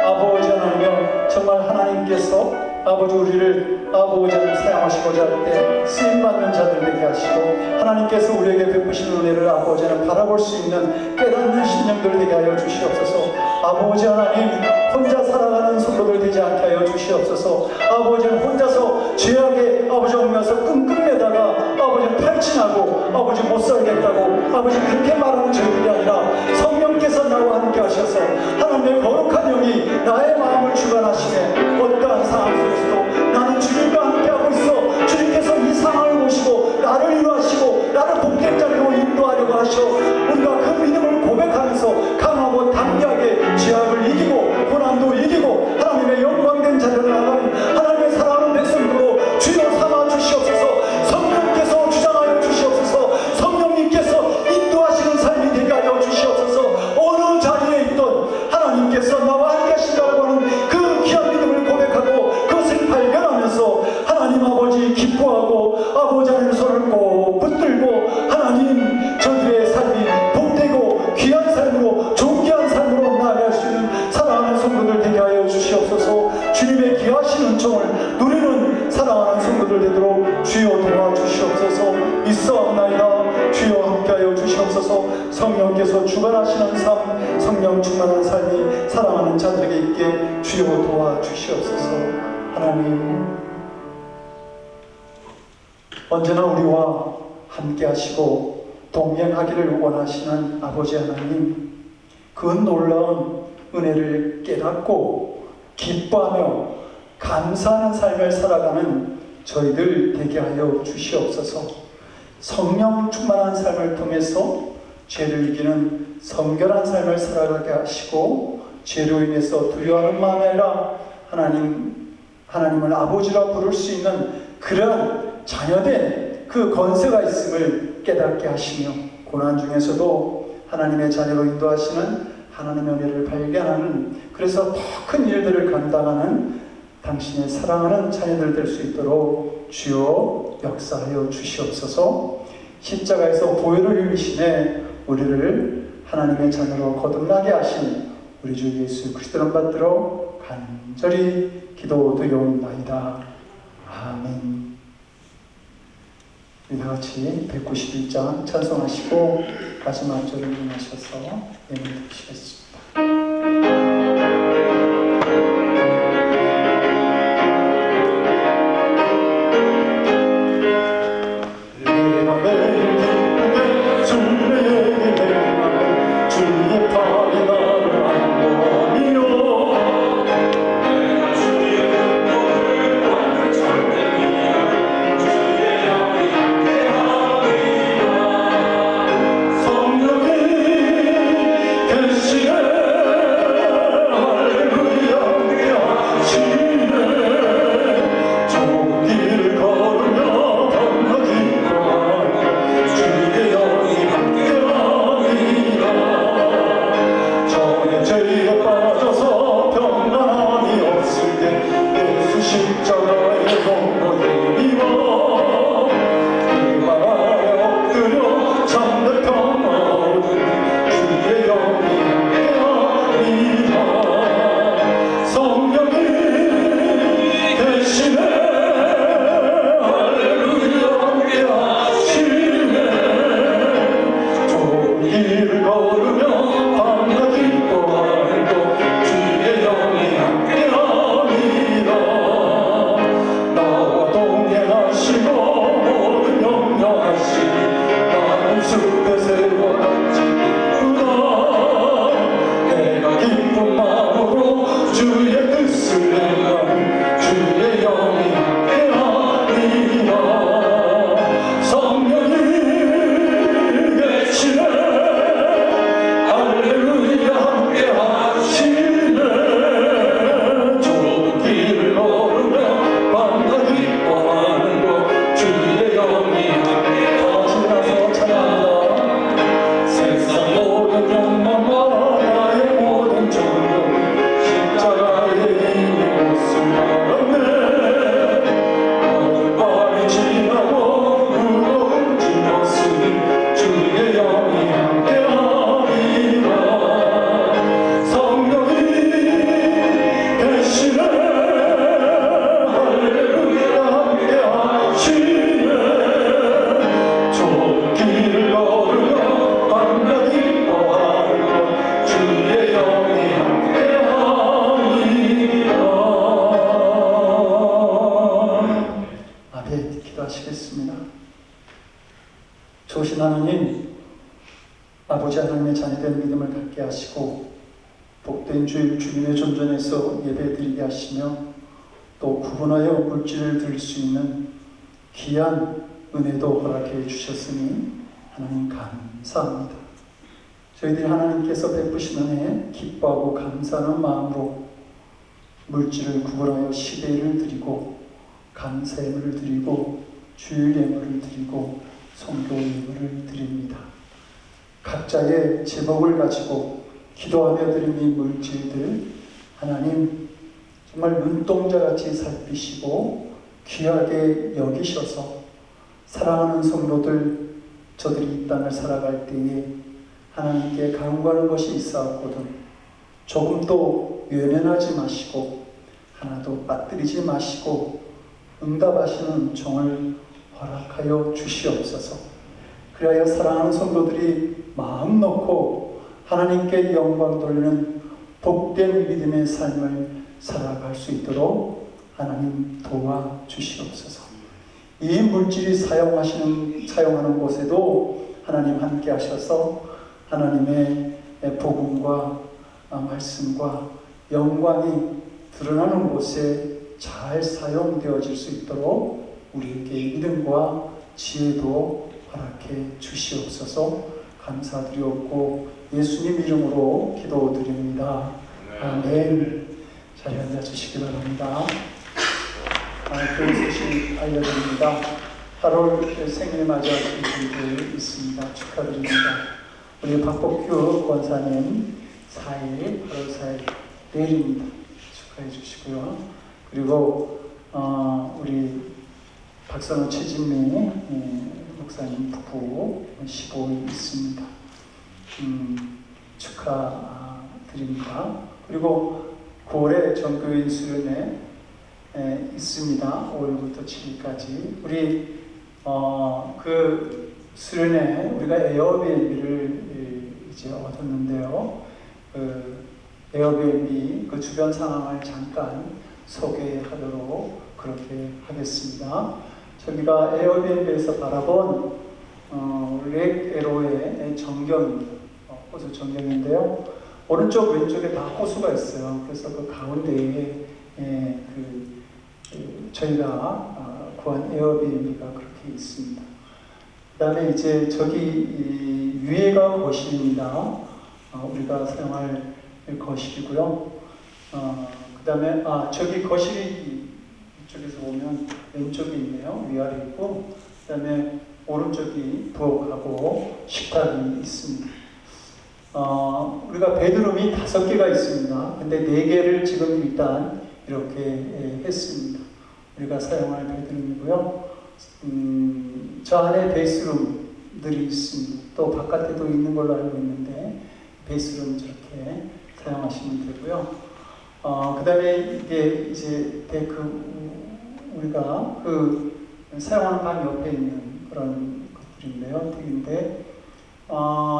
아버지 하나님여 정말 하나님께서 아버지 우리를 아버지 하나님 사용하시고자 할 때 쓰임받는 자들 되게 하시고 하나님께서 우리에게 베푸신 은혜를 아버지 하나님 바라볼 수 있는 깨닫는 심령들 되게 하여 주시옵소서. 아버지 하나님 혼자 살아가는 성도들 되지 않게 하여 주시옵소서. 아버지 혼자서 죄악에 아버지 얽매여서 끙끙대다가 아버지 탈진하고 아버지 못 살겠다고 아버지 그렇게 말하는 저희들이 아니라 성령께서 나와 함께 하셔서 하나님 하나님의 거룩한 영이 나의 마음을 주관하시네. 어떠한 상황 속에서도 나는 주님과 함께하고 있어. 주님께서 이 상황을 보시고 나를 인도하시고 나를 복된 자리로 인도하려고 하셔. 우리가 그 믿음을 고백하면서 강하고 담대하게 죄악을 이기고 고난도 이기고 하나님의 영광된 자리로 나가는 하나님의 사랑하는 백성들로 주여 삼아 주시옵소서. 성령께서 주장하여 주시옵소서. 성령님께서 인도하시는 삶이 되게 하여 주시옵소서. 어느 자리에 있던 하나님께서 나와 함께 하신다고 하는 그 귀한 믿음을 고백하고 그것을 발견하면서 하나님 아버지 기뻐하고 아버지 하나님의 손을 꼭 붙들고 하나님 저들의 삶이 복되고 귀한 삶으로 존귀한 삶으로 나아갈 수 있는 사랑하는 성도들 되게 하여 주시옵소서. 주님의 귀하신 은총을 누리는 사랑하는 성도들 되도록 주여 도와주시옵소서. 있어옵나이다. 주여 함께하여 주시옵소서. 성령께서 주관하시는 삶, 성령 충만한 삶이 사랑하는 자들에게 있게 주여 도와주시옵소서. 하나님 언제나 우리와 함께하시고 동행하기를 원하시는 아버지 하나님, 그 놀라운 은혜를 깨닫고 기뻐하며 감사하는 삶을 살아가는 저희들 되게 하여 주시옵소서. 성령 충만한 삶을 통해서 죄를 이기는 성결한 삶을 살아가게 하시고 죄로 인해서 두려워하는 마음이 아니라 하나님을 아버지라 부를 수 있는 그러한 자녀된 그 권세가 있음을 깨닫게 하시며 고난 중에서도 하나님의 자녀로 인도하시는 하나님의 은혜를 발견하는, 그래서 더 큰 일들을 감당하는 당신의 사랑하는 자녀들 될 수 있도록 주여 역사하여 주시옵소서. 십자가에서 보혈을 흘리시네 우리를 하나님의 자녀로 거듭나게 하신 우리 주 예수 그리스도를 받들어 간절히 기도드리옵나이다. 아멘. 우리 다같이 191장 찬송하시고 마지막 절을 인하셔서 예물 드리시겠습니다. 좋으신 하나님, 아버지 하나님의 자녀된 믿음을 갖게 하시고 복된 주일 주님의 존전에서 예배드리게 하시며 또 구분하여 물질을 드릴 수 있는 귀한 은혜도 허락해 주셨으니 하나님 감사합니다. 저희들이 하나님께서 베푸신 은혜에 기뻐하고 감사하는 마음으로 물질을 구분하여 시대를 드리고 감사 예물을 드리고 주일 예물을 드리고 성교 예물을 드립니다. 각자의 제목을 가지고 기도하며 드린 이 물질들 하나님 정말 눈동자같이 살피시고 귀하게 여기셔서 사랑하는 성도들 저들이 이 땅을 살아갈 때에 하나님께 간구하는 것이 있사옵거든 조금도 외면하지 마시고 하나도 빠뜨리지 마시고 응답하시는 은총을 허락하여 주시옵소서. 그리하여 사랑하는 성도들이 마음 놓고 하나님께 영광 돌리는 복된 믿음의 삶을 살아갈 수 있도록 하나님 도와주시옵소서. 이 물질이 사용하는 곳에도 하나님 함께 하셔서 하나님의 복음과 말씀과 영광이 드러나는 곳에 잘 사용되어질 수 있도록 우리에게 믿음과 지혜도 허락해 주시옵소서. 감사드리옵고 예수님 이름으로 기도드립니다. 아멘. 자리에 앉아주시기 바랍니다. 좋은 소식 알려드립니다. 8월 생일 맞이하신 분들 있습니다. 축하드립니다. 우리 박복규 권사님 8월 4일 내일입니다. 축하해 주시고요. 그리고 우리 박선호 최진미 목사님 부부 15일 있습니다. 축하드립니다. 그리고 9월에 전교인 수련회 있습니다. 5일부터 7일까지. 우리 그 수련회 우리가 에어비앤비를 이제 얻었는데요. 그 에어비앤비 그 주변 상황을 잠깐 소개하도록 그렇게 하겠습니다. 저기가 에어비앤비에서 바라본 렉에로의 전경입니다. 호수 전경인데요. 오른쪽 왼쪽에 다 호수가 있어요. 그래서 그 가운데에 저희가 구한 에어비앤비가 그렇게 있습니다. 그 다음에 이제 저기 위에가 거실입니다. 우리가 사용할 거실이고요. 그 다음에 저기 거실이 이쪽에서 보면 왼쪽에 있네요. 위아래 있고 그 다음에 오른쪽이 부엌하고 식탁이 있습니다. 우리가 베드룸이 5개가 있습니다. 근데 4개를 지금 일단 이렇게 했습니다. 우리가 사용할 베드룸이고요. 저 안에 베이스룸들이 있습니다. 또 바깥에도 있는 걸로 알고 있는데 베이스룸 저렇게 사용하시면 되고요. 그 다음에 이게 이제 우리가 그 사용하는 방 옆에 있는 그런 것들인데요. 되게인데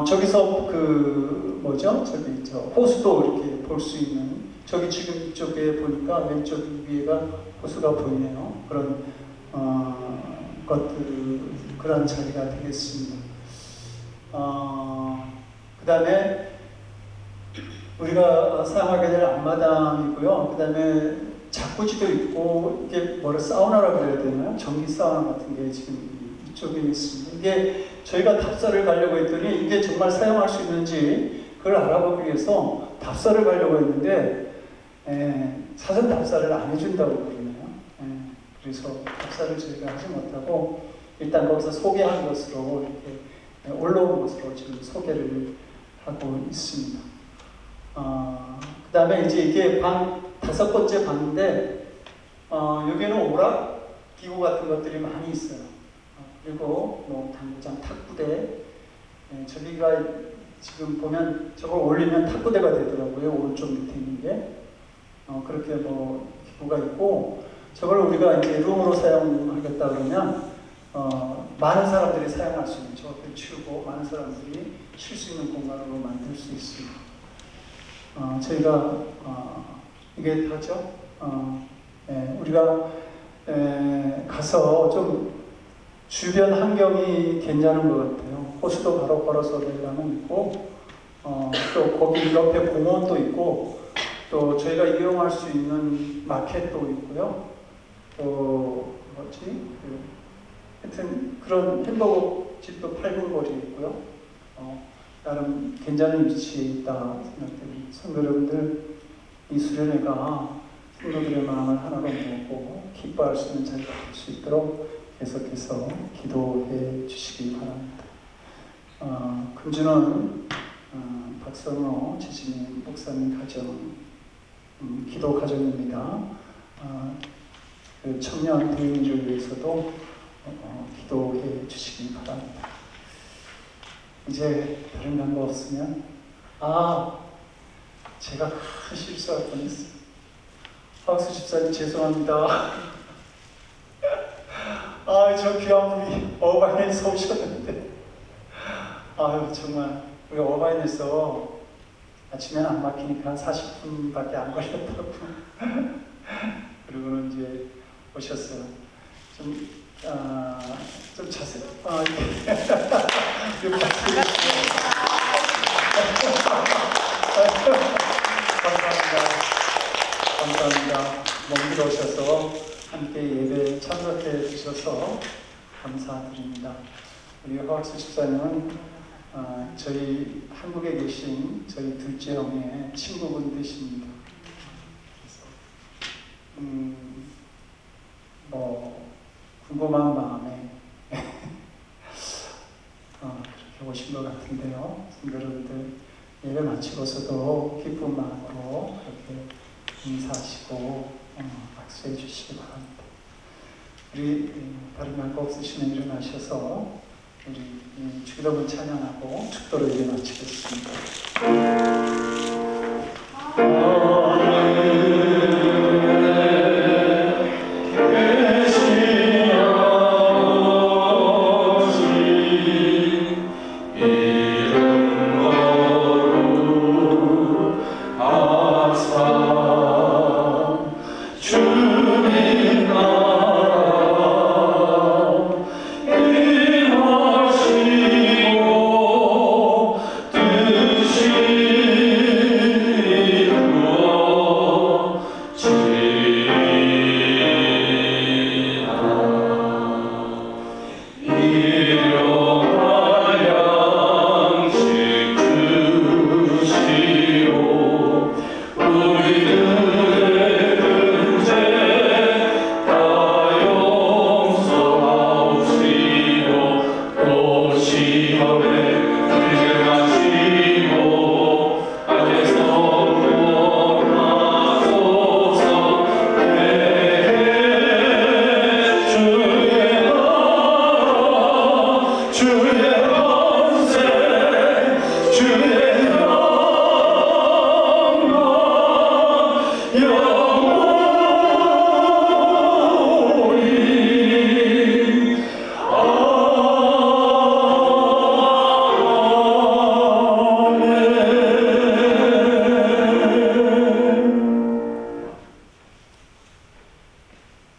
저기서 저기 호수도 이렇게 볼 수 있는 저기 지금 이쪽에 보니까 왼쪽 위에가 호수가 보이네요. 그런 것들 그런 자리가 되겠습니다. 그 다음에 우리가 사용하게 될 앞마당이고요. 그 다음에 자꾸지도 있고 이게 사우나라고 그래야 되나요? 전기 사우나 같은 게 지금 이쪽에 있습니다. 이게 저희가 답사를 가려고 했더니 이게 정말 사용할 수 있는지 그걸 알아보기 위해서 답사를 가려고 했는데 사전 답사를 안 해준다고 그러네요. 그래서 답사를 저희가 하지 못하고 일단 거기서 소개한 것으로 이렇게 올라온 것으로 지금 소개를 하고 있습니다. 그 다음에 이제 이게 방 5번째 방인데 여기는 오락 기구 같은 것들이 많이 있어요. 그리고 뭐 당구장, 탁구대, 저기가 지금 보면 저걸 올리면 탁구대가 되더라고요. 오른쪽 밑에 있는 게 그렇게 뭐 기구가 있고 저걸 우리가 이제 룸으로 사용하겠다 그러면 많은 사람들이 사용할 수 있는 저것들 치우고 많은 사람들이 쉴 수 있는 공간으로 만들 수 있습니다. 저희가 이게 다죠. 우리가 가서 좀 주변 환경이 괜찮은 것 같아요. 호수도 바로 걸어서 내려가면 있고 또 거기 옆에 공원도 있고 또 저희가 이용할 수 있는 마켓도 있고요. 또 하여튼 그런 햄버거 집도 팔는 곳이 있고요. 나름 괜찮은 위치에 있다 생각됩니다. 성도 여러분들, 이 수련회가 성도들의 마음을 하나로 모으고 기뻐할 수 있는 자리가 될 수 있도록 계속해서 기도해 주시기 바랍니다. 금주는 박선호 지진님 목사님 가정 기도 가정입니다. 그 청년 대인을 위해서도 기도해 주시기 바랍니다. 이제 다른 방법 없으면 제가 큰 실수할 뻔했어요. 하우스 집사님 죄송합니다. 저 귀한 분이 어바인에서 오셨는데 정말 우리 어바인에서 아침에는 안 막히니까 40분밖에 안 걸렸다고 그리고는 이제 오셨어요. 좀 자세히 감사합니다. 먼 길 오셔서 함께 예배에 참석해 주셔서 감사드립니다. 우리 허학수 집사님은 저희 한국에 계신 저희 둘째 형의 친구분 되십니다. 그래서 궁금한 마음에 그렇게 오신 것 같은데요. 여러분들 예배 마치고서도 기쁜 마음으로 그렇게 인사하시고 악수해 주시기 바랍니다. 우리 다른 말고 없으시면 일어나셔서 우리 주기도문 찬양하고 축도로 예배 마치겠습니다.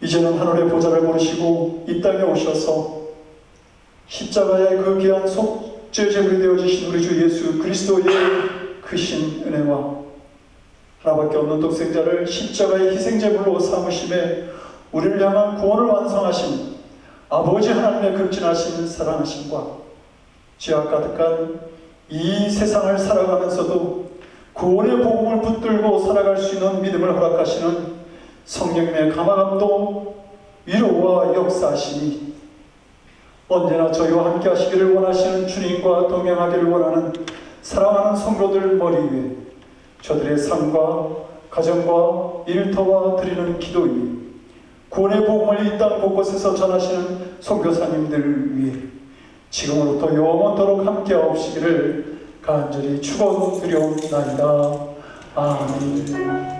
이제는 하늘의 보좌를 모시고 이 땅에 오셔서 십자가의 그 귀한 속죄 제물이 되어주신 우리 주 예수 그리스도의 크신 은혜와 하나밖에 없는 독생자를 십자가의 희생제물로 삼으심에 우리를 향한 구원을 완성하신 아버지 하나님의 극진하신 사랑하심과 죄악 가득한 이 세상을 살아가면서도 구원의 복음을 붙들고 살아갈 수 있는 믿음을 허락하시는 성령님의 감화감동, 위로와 역사하심이 언제나 저희와 함께 하시기를 원하시는 주님과 동행하기를 원하는 사랑하는 성도들 머리 위에 저들의 삶과 가정과 일터와 드리는 기도 위에 구원의 복음을 이 땅 곳곳에서 전하시는 선교사님들 위해 지금으로부터 영원토록 함께 하옵시기를 간절히 축원드려옵나이다. 아멘.